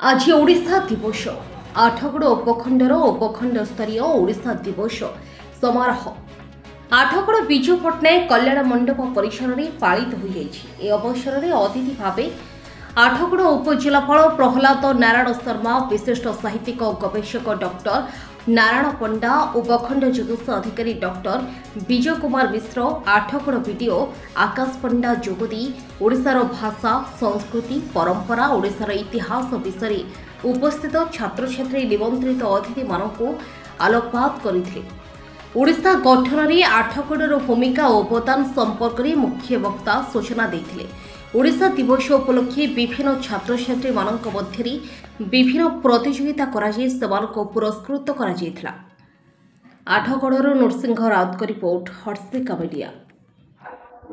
आज ओडिशा दिवस आठगड़ उपखंडर उपखंड स्तरीय ओडिशा दिवस समारोह आठगड़ विजु पट्टनायक कल्याण मंडप परिसर में पालित हो अवसर में अतिथि भाव आठगड़ उपजिलापाल प्रहलाद नारायण शर्मा विशिष्ट साहित्यिक गवेषक डॉक्टर नारायण पंडा उपखंड चिकित्सा अधिकारी डॉक्टर विजय कुमार मिश्र आठगड़ वीडियो आकाश पंडा जोगदी ओडिशार भाषा संस्कृति परंपरा ओडिशार इतिहास विषय उपस्थित छात्र छात्री निमंत्रित अतिथि मानक आलोकपात करथिले। ओडिशा गठन में आठगड़र भूमिका और अवदान संपर्क में मुख्य वक्ता सूचना देथिले। ओडिशा दिवस उपलक्षे विभिन्न छात्र छात्री मानक मध्यरे विभिन्न प्रतियोगिता कराई सेमानक पुरस्कृत कराଯାଇଥିଲା। आठगड़र नरसिंह राउत रिपोर्ट हर्षिका मीडिया।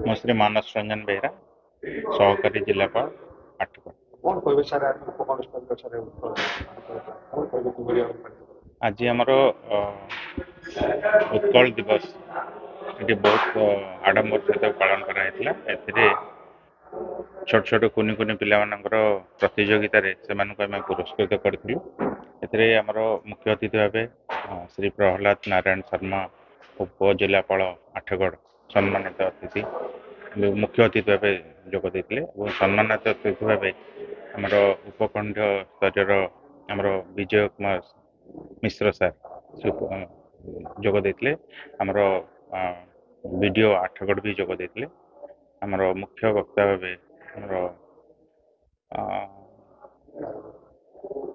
मैं श्री मानस रंजन बेहरा सहकारी जिलापाल आठगड़। आज आमर उत्कल दिवस ये बहुत आडंबर सहित पालन कराई। छोट छोट कुनि कुनि पिला प्रतियोगिता से पुरस्कृत करूँ। मुख्य अतिथि भाव श्री प्रहलाद नारायण शर्मा उपजिलापाल आठगड़ सम्मानित अतिथि मुख्य अतिथि भाव जोग देते। सम्मानित अतिथि भाव आमर उपखंड स्तर आमर विजय कुमार मिश्र सर जोग देते। आमर वीडियो आठगड़ भी जोग देते। आमर मुख्य वक्ता भाव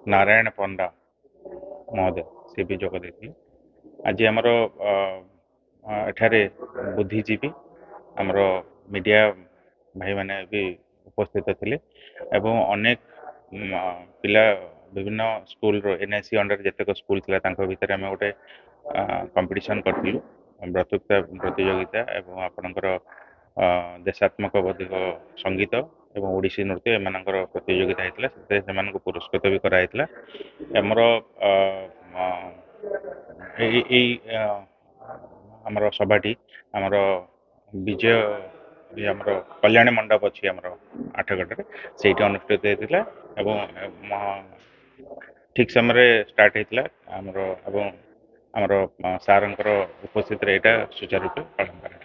नारायण पंडा महोदय सी भी जोग देते। आज आमर एठारे बुद्धिजीवी आमर मीडिया भाई माने भी उपस्थित थे एवं अनेक पिला विभिन्न स्कूल एनआईसी अंडर जितक स्कूल थिला तांको भितर आम गोटे कंपटीशन करथिलु वक्तृत्व प्रतियोगिता एवं आपणकर देशात्मक बौद्धिक संगीत एवं ओडिसी नृत्य एमानकर प्रतियोगिता होता से पुरस्कृत भी कराइला। आमर आमर सभाटी आमर विजय आमर कल्याण मंडप अच्छी आमर आठगड़ से अनुष्ठित होता एवं ठीक समय स्टार्ट होता आमर सारंकर उपस्थित यहाँ सुचारू रूपे पालन करा।